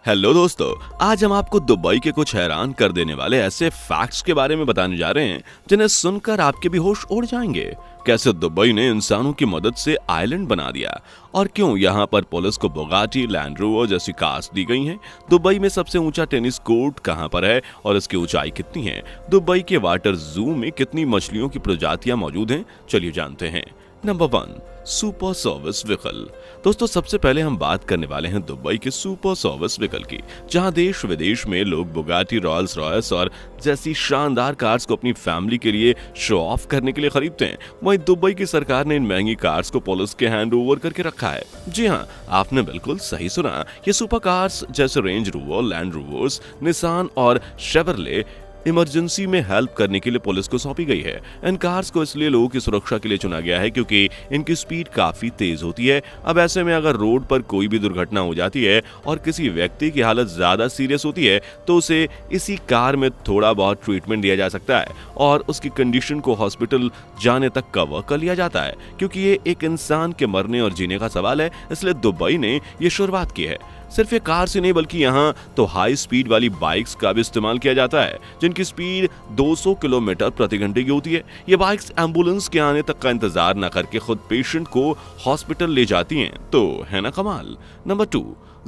Hello दोस्तों, आज हम आपको दुबई के कुछ हैरान कर देने वाले ऐसे फैक्ट्स के बारे में बताने जा रहे हैं जिन्हें सुनकर आपके भी होश उड़ जाएंगे। कैसे दुबई ने इंसानों की मदद से आइलैंड बना दिया और क्यों यहाँ पर पुलिस को बुगाटी, लैंड रोवर जैसी कार्स दी गई हैं। दुबई में सबसे ऊंचा टेनिस कोर्ट कहाँ पर है और इसकी ऊंचाई कितनी है। दुबई के वाटर जू में कितनी मछलियों की प्रजातियां मौजूद हैं, चलिए जानते हैं। Number 1, super service vehicle. दोस्तों, सबसे पहले हम बात करने वाले हैं दुबई के सुपर सर्विस व्हीकल की, जहां देश विदेश में लोग बुगाटी, रॉयल्स रॉयस और जैसी शानदार कार्स को अपनी फैमिली के लिए शो ऑफ करने के लिए खरीदते हैं। वहीं दुबई की सरकार ने इन महंगी कार्स को पुलिस के हैंड ओवर करके रखा है। जी हाँ, आपने बिल्कुल सही सुना। ये सुपर कार्स जैसे Range Rover, Land Rovers, Nissan और शेवरले इमरजेंसी में हेल्प करने के लिए पुलिस को सौंपी गई है। इन कार्स को इसलिए लोगों की सुरक्षा के लिए चुना गया है क्योंकि इनकी स्पीड काफी तेज होती है। अब ऐसे में अगर रोड पर कोई भी दुर्घटना हो जाती है और किसी व्यक्ति की हालत ज्यादा सीरियस होती है तो उसे इसी कार में थोड़ा बहुत ट्रीटमेंट दिया जा सकता है और उसकी कंडीशन को हॉस्पिटल जाने तक कवर कर लिया जाता है। क्योंकि ये एक इंसान के मरने और जीने का सवाल है, इसलिए दुबई ने ये शुरुआत की है। सिर्फ ये कार से नहीं बल्कि यहाँ तो हाई स्पीड वाली बाइक्स का भी इस्तेमाल किया जाता है जिनकी स्पीड 200 किलोमीटर प्रति घंटे की होती है। ये बाइक्स एम्बुलेंस के आने तक का इंतजार न करके खुद पेशेंट को हॉस्पिटल ले जाती हैं, तो है ना कमाल। नंबर 2,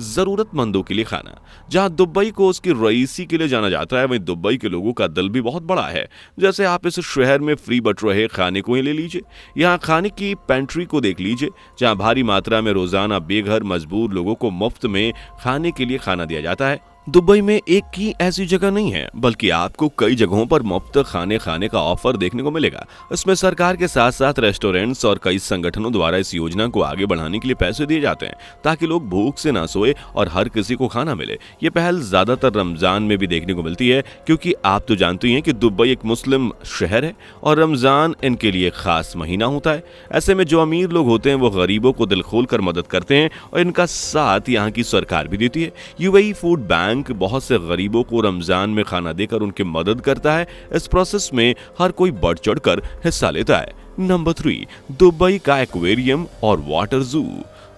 जरूरतमंदों के लिए खाना। जहां दुबई को उसकी रईसी के लिए जाना जाता है, वहीं दुबई के लोगों का दिल भी बहुत बड़ा है। जैसे आप इस शहर में फ्री बट रहे खाने को ही ले लीजिए। यहाँ खाने की पेंट्री को देख लीजिए, जहां भारी मात्रा में रोजाना बेघर मजबूर लोगों को मुफ्त में खाने के लिए खाना दिया जाता है। दुबई में एक ही ऐसी जगह नहीं है बल्कि आपको कई जगहों पर मुफ्त खाने का ऑफर देखने को मिलेगा। इसमें सरकार के साथ साथ रेस्टोरेंट्स और कई संगठनों द्वारा इस योजना को आगे बढ़ाने के लिए पैसे दिए जाते हैं ताकि लोग भूख से ना सोए और हर किसी को खाना मिले। ये पहल ज्यादातर रमजान में भी देखने को मिलती है क्योंकि आप तो जानते ही हैं कि दुबई एक मुस्लिम शहर है और रमजान इनके लिए खास महीना होता है। ऐसे में जो अमीर लोग होते हैं वो गरीबों को दिल खोल कर मदद करते हैं और इनका साथ यहाँ की सरकार भी देती है। यूएई फूड बैंक बहुत से गरीबों को रमजान में खाना देकर उनकी मदद करता है। इस प्रोसेस में हर कोई बढ़ चढ़कर हिस्सा लेता है। नंबर 3, दुबई का एक्वेरियम और वाटर जू।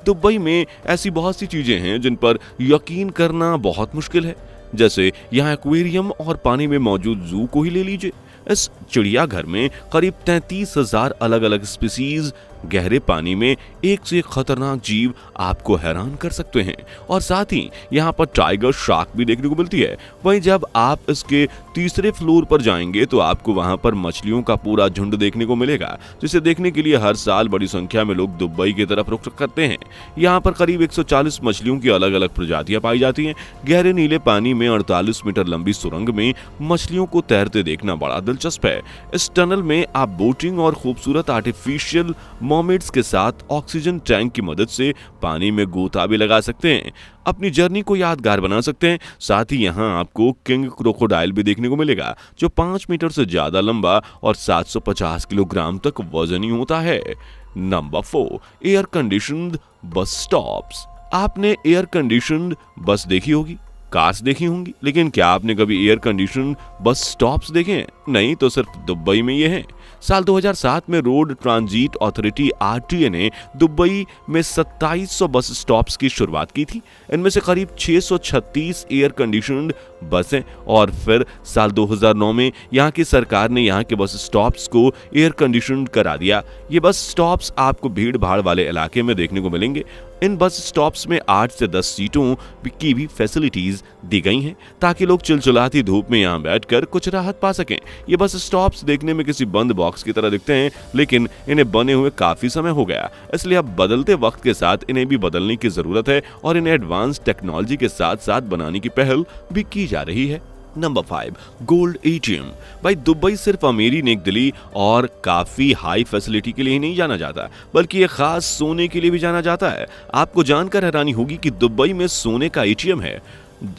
दुबई में ऐसी बहुत सी चीजें हैं जिन पर यकीन करना बहुत मुश्किल है। जैसे यहाँ एक्वेरियम और पानी में मौजूद जू को ही ले लीजिए। इस चिड़ियाघर में करीब 33,000 अलग अलग स्पीसीज गहरे पानी में एक से एक खतरनाक जीव आपको हैरान कर सकते हैं और साथ ही यहाँ पर टाइगर शार्क भी देखने को मिलती है। वहीं जब आप इसके तीसरे फ्लोर पर जाएंगे तो आपको वहां पर मछलियों का पूरा झुंड देखने को मिलेगा, जिसे देखने के लिए हर साल बड़ी संख्या में लोग दुबई की तरफ रुख करते हैं। यहाँ पर करीब 140 मछलियों की अलग अलग प्रजातियां पाई जाती हैं। गहरे नीले पानी में 48 मीटर लंबी सुरंग में मछलियों को तैरते देखना बड़ा दिलचस्प है। इस टनल में आप बोटिंग और खूबसूरत आर्टिफिशियल मर्मेड्स के साथ ऑक्सीजन टैंक की मदद से पानी में गोता भी लगा सकते हैं, अपनी जर्नी को यादगार बना सकते हैं। साथ ही यहाँ आपको किंग क्रोकोडाइल भी देखने को मिलेगा जो 5 मीटर से ज्यादा लंबा और 750 किलोग्राम तक वजनी होता है। Number 4, air conditioned bus stops. आपने एयर कंडीशनड बस देखी होगी, कार्स देखी होंगी, लेकिन क्या आपने कभी एयर कंडीशन बस स्टॉप्स देखे हैं? नहीं, तो सिर्फ दुबई में ये हैं। साल 2007 में रोड ट्रांजिट अथॉरिटी आरटीए ने दुबई में 2700 बस स्टॉप्स की शुरुआत की थी। इनमें से करीब 636 एयर कंडीशनड बसें और फिर साल 2009 में यहाँ की सरकार ने यहाँ के बस स्टॉप्स को एयर कंडीशनड करा दिया। ये बस स्टॉप्स आपको भीड़ भाड़ वाले इलाके में देखने को मिलेंगे। इन बस स्टॉप्स में 8 से 10 सीटों की भी फैसिलिटीज दी गई हैं ताकि लोग चिलचिलाती धूप में यहाँ बैठकर कुछ राहत पा सकें। ये बस स्टॉप्स देखने में किसी बंद बॉक्स की तरह दिखते हैं, लेकिन इन्हें बने हुए काफी समय हो गया, इसलिए अब बदलते वक्त के साथ इन्हें भी बदलने की जरूरत है और इन्हें एडवांस टेक्नोलॉजी के साथ साथ बनाने की पहल भी की जा रही है। Number 5, gold ATM. भाई, दुबई सिर्फ अमीरी, नेकदिली और काफी हाई फैसिलिटी के लिए ही नहीं जाना जाता बल्कि ये खास सोने के लिए भी जाना जाता है। आपको जानकर हैरानी होगी कि दुबई में सोने का एटीएम है।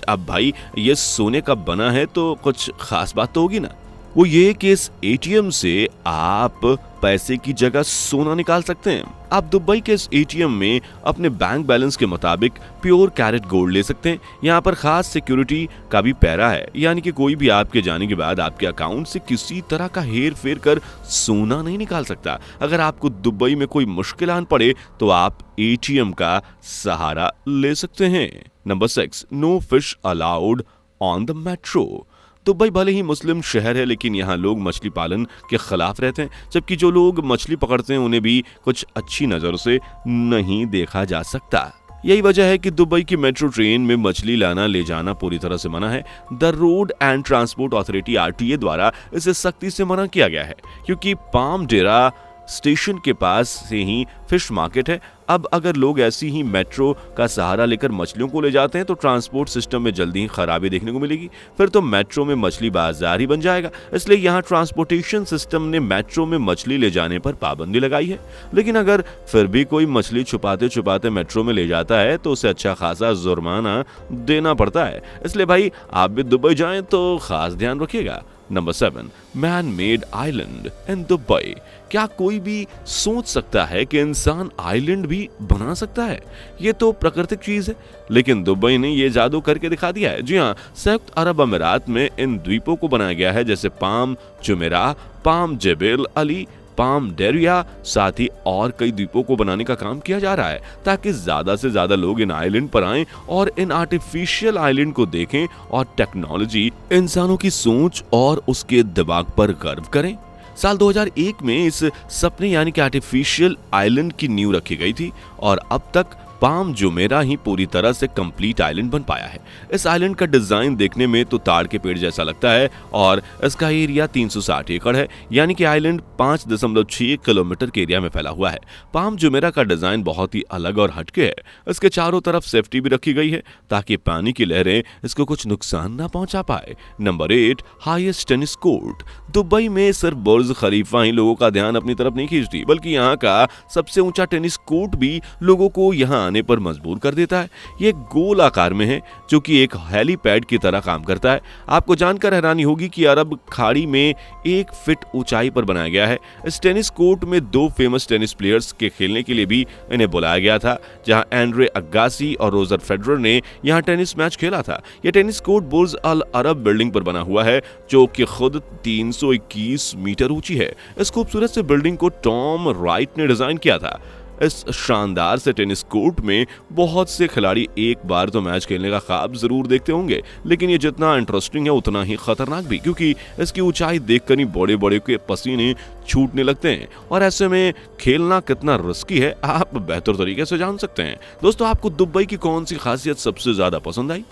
अब भाई, ये सोने का बना है तो कुछ खास बात तो होगी ना। वो ये कि इस एटीएम से आप पैसे की जगह सोना निकाल सकते हैं। आप दुबई के इस एटीएम में अपने बैंक बैलेंस के मुताबिक प्योर कैरेट गोल्ड ले सकते हैं। यहाँ पर खास सिक्योरिटी का भी पैरा है, यानी कि कोई भी आपके जाने के बाद आपके अकाउंट से किसी तरह का हेर फेर कर सोना नहीं निकाल सकता। अगर आपको दुबई में कोई मुश्किल आन पड़े तो आप एटीएम का सहारा ले सकते हैं। Number 6, no fish allowed on the metro. Dubai भले ही मुस्लिम शहर है, लेकिन यहाँ लोग मछली पालन के खिलाफ रहते हैं, जबकि जो लोग मछली पकड़ते हैं उन्हें भी कुछ अच्छी नजर से नहीं देखा जा सकता। यही वजह है कि दुबई की मेट्रो ट्रेन में मछली लाना ले जाना पूरी तरह से मना है। The road and transport authority RTA द्वारा इसे सख्ती से मना किया गया है, क्योंकि पामडेरा स्टेशन के पास से ही फिश मार्केट है। अब अगर लोग ऐसी ही मेट्रो का सहारा लेकर मछलियों को ले जाते हैं तो ट्रांसपोर्ट सिस्टम में जल्दी ही खराबी देखने को मिलेगी। फिर तो मेट्रो में मछली बाजार ही बन जाएगा। इसलिए यहाँ ट्रांसपोर्टेशन सिस्टम ने मेट्रो में मछली ले जाने पर पाबंदी लगाई है। लेकिन अगर फिर भी कोई मछली छुपाते छुपाते मेट्रो में ले जाता है तो उसे अच्छा खासा जुर्माना देना पड़ता है। इसलिए भाई आप भी दुबई जाएं तो खास ध्यान रखिएगा। Number 7, man made island in Dubai. क्या कोई भी सोच सकता है कि इंसान आइलैंड भी बना सकता है? ये तो प्राकृतिक चीज है, लेकिन दुबई ने ये जादू करके दिखा दिया है। जी हाँ, संयुक्त अरब अमीरात में इन द्वीपों को बनाया गया है, जैसे Palm Jumeirah, Palm Jebel Ali, Palm Deira, साथ ही और कई द्वीपों को बनाने का काम किया जा रहा है ताकि ज्यादा से ज्यादा लोग इन आइलैंड पर आएं और इन आर्टिफिशियल आइलैंड को देखें और टेक्नोलॉजी, इंसानों की सोच और उसके दिमाग पर गर्व करें। साल 2001 में इस सपने यानी कि आर्टिफिशियल आइलैंड की नींव रखी गई थी और अब तक पाम जुमेरा ही पूरी तरह से कंप्लीट आइलैंड बन पाया है। इस आइलैंड का डिजाइन देखने में तो ताड़ के पेड़ जैसा लगता है और इसका एरिया 360 एकड़ है, यानी कि आइलैंड 5.6 किलोमीटर के एरिया में फैला हुआ है। पाम जुमेरा का डिजाइन बहुत ही अलग और हटके है। इसके चारों तरफ सेफ्टी भी रखी गई है ताकि पानी की लहरें इसको कुछ नुकसान ना पहुंचा पाए। Number 8, highest tennis court. Dubai में सिर्फ बुर्ज खलीफा ही लोगों का ध्यान अपनी तरफ नहीं खींचती, बल्कि यहाँ का सबसे ऊंचा टेनिस कोर्ट भी लोगों को यहाँ आने पर मजबूर कर देता है। ये गोल आकार में है, जो कि एक हेलीपैड की तरह काम करता है। आपको जानकर हैरानी होगी कि अरब खाड़ी में 1 फीट ऊंचाई पर बनाया गया है। इस टेनिस कोर्ट में 2 फेमस टेनिस प्लेयर्स के खेलने के लिए भी इन्हें बुलाया गया था, जहां एंड्रे अगासी और रोजर फेडरर ने यहां टेनिस मैच खेला था। यह टेनिस कोर्ट बुर्ज अल अरब बिल्डिंग पर बना हुआ है, जो कि खुद 321 मीटर ऊंची है। इस खूबसूरत से बिल्डिंग को टॉम राइट ने डिजाइन किया था। इस शानदार से टेनिस कोर्ट में बहुत से खिलाड़ी एक बार तो मैच खेलने का ख्वाब जरूर देखते होंगे, लेकिन ये जितना इंटरेस्टिंग है उतना ही खतरनाक भी, क्योंकि इसकी ऊंचाई देखकर ही बड़े बड़े के पसीने छूटने लगते हैं और ऐसे में खेलना कितना रिस्की है आप बेहतर तरीके से जान सकते हैं। दोस्तों, आपको दुबई की कौन सी खासियत सबसे ज्यादा पसंद आई?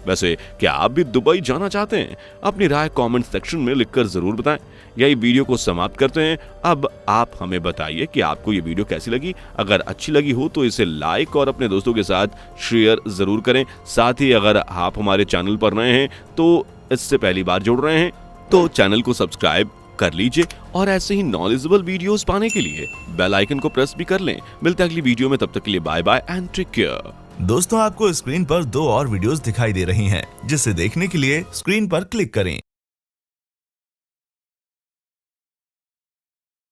वैसे क्या आप भी दुबई जाना चाहते हैं? अपनी राय कमेंट सेक्शन में लिखकर जरूर बताएं। यही वीडियो को समाप्त करते हैं। अब आप हमें बताइए कि आपको ये वीडियो कैसी लगी। अगर अच्छी लगी हो तो इसे लाइक और अपने दोस्तों के साथ शेयर जरूर करें। साथ ही अगर आप हमारे चैनल पर नए हैं तो इससे पहली बार जुड़ रहे हैं तो चैनल को सब्सक्राइब कर लीजिए और ऐसे ही नॉलेजेबल वीडियोस पाने के लिए बेल आइकन को प्रेस भी कर लें। मिलते हैं अगली वीडियो में, तब तक के लिए bye bye and take care. दोस्तों, आपको स्क्रीन पर 2 और वीडियोस दिखाई दे रही हैं, जिसे देखने के लिए स्क्रीन पर क्लिक करें।